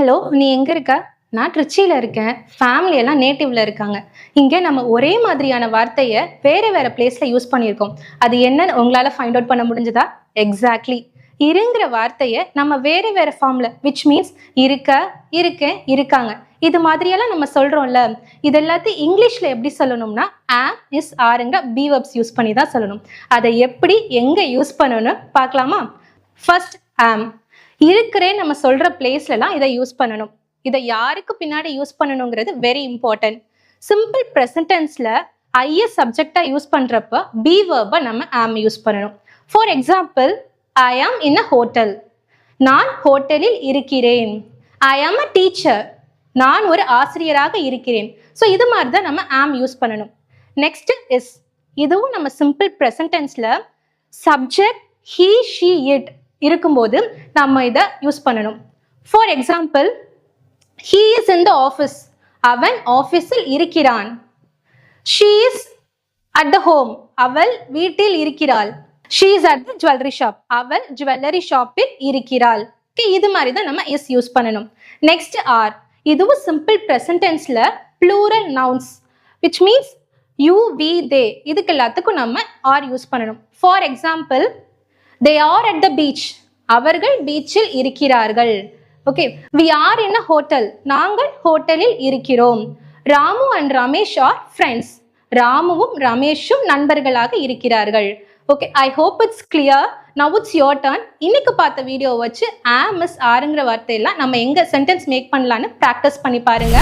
Hello, நீ எங்க இருக்க? நான் ட்ரிச்சியில இருக்கேன். ஃபேமிலி எல்லாம் நேட்டிவ்ல இருக்காங்க. இங்க நம்ம ஒரே மாதிரியான வார்த்தைய வேற வேற பிளேஸ்ல யூஸ் பண்ணியிருக்கோம். அது என்னன்னு உங்களால ஃபைண்ட் அவுட் பண்ண முடிஞ்சதா? எக்ஸாக்ட்லி. இருங்கிற வார்த்தைய நம்ம வேற வேற ஃபார்ம்ல விச் மீன்ஸ் இருக்க, இருக்கேன், இருக்காங்க. இது மாதிரியெல்லாம் நம்ம சொல்றோம்ல. இது எல்லாத்தையும் இங்கிலீஷ்ல எப்படி சொல்லணும்னா am, is, areங்கிற பி வெர்ப்ஸ் யூஸ் பண்ணி தான் சொல்லணும். அதை எப்படி எங்க யூஸ் பண்ணணும்னு பார்க்கலாமா? First am. இருக்கிறேன் நம்ம சொல்ற பிளேஸ்லலாம் இதை யூஸ் பண்ணணும். இதை யாருக்கு பின்னாடி யூஸ் பண்ணணுங்கிறது வெரி இம்பார்ட்டன்ட். சிம்பிள் ப்ரெசன்ட் டென்ஸ்ல ஐஎஸ் சப்ஜெக்டா யூஸ் பண்றப்ப பி வெர்பை நம்ம am யூஸ் பண்ணணும். For example, I am in a hotel. நான் ஹோட்டலில் இருக்கிறேன். ஐ ஆம் அ டீச்சர். நான் ஒரு ஆசிரியராக இருக்கிறேன். ஸோ இது மாதிரி தான் நம்ம am யூஸ் பண்ணணும். Next is. இதுவும் நம்ம சிம்பிள் ப்ரெசன்ட் டென்ஸ்ல சப்ஜெக்ட் he, she, it இருக்கும்போது நம்ம இதை யூஸ் பண்ணணும். For example, he is in the office. அவன் ஆஃபீஸில் இருக்கிறான். she is at the home. அவள் வீட்டில் இருக்கிறாள். she is at the jewelry shop. அவள் ஜுவல்லரி ஷாப்பில் இருக்கிறாள். இது மாதிரி தான் நம்ம is யூஸ் பண்ணணும். Next are. இதுவும் சிம்பிள் ப்ரெசன்ட் டென்ஸ்ல plural nouns which means you, we, they. இதுக்கு எல்லாத்துக்கும் நம்ம are யூஸ் பண்ணணும். For example, they are at the beach. அவர்கள் பீச்சில் இருக்கிறார்கள். Okay, we are in a hotel. நாங்கள் ஹோட்டலில் இருக்கிறோம். Ramu and Ramesh are friends. ராமுவும் ரமேஷும் நண்பர்களாக இருக்கிறார்கள். Okay, I hope it's clear. Now it's your turn. இன்னைக்கு பார்த்த வீடியோ வச்சு am, is, areங்கிற வார்த்தையெல்லாம் நம்ம எங்க சென்டென்ஸ் மேக் பண்ணலான்னு ப்ராக்டிஸ் பண்ணி பாருங்க.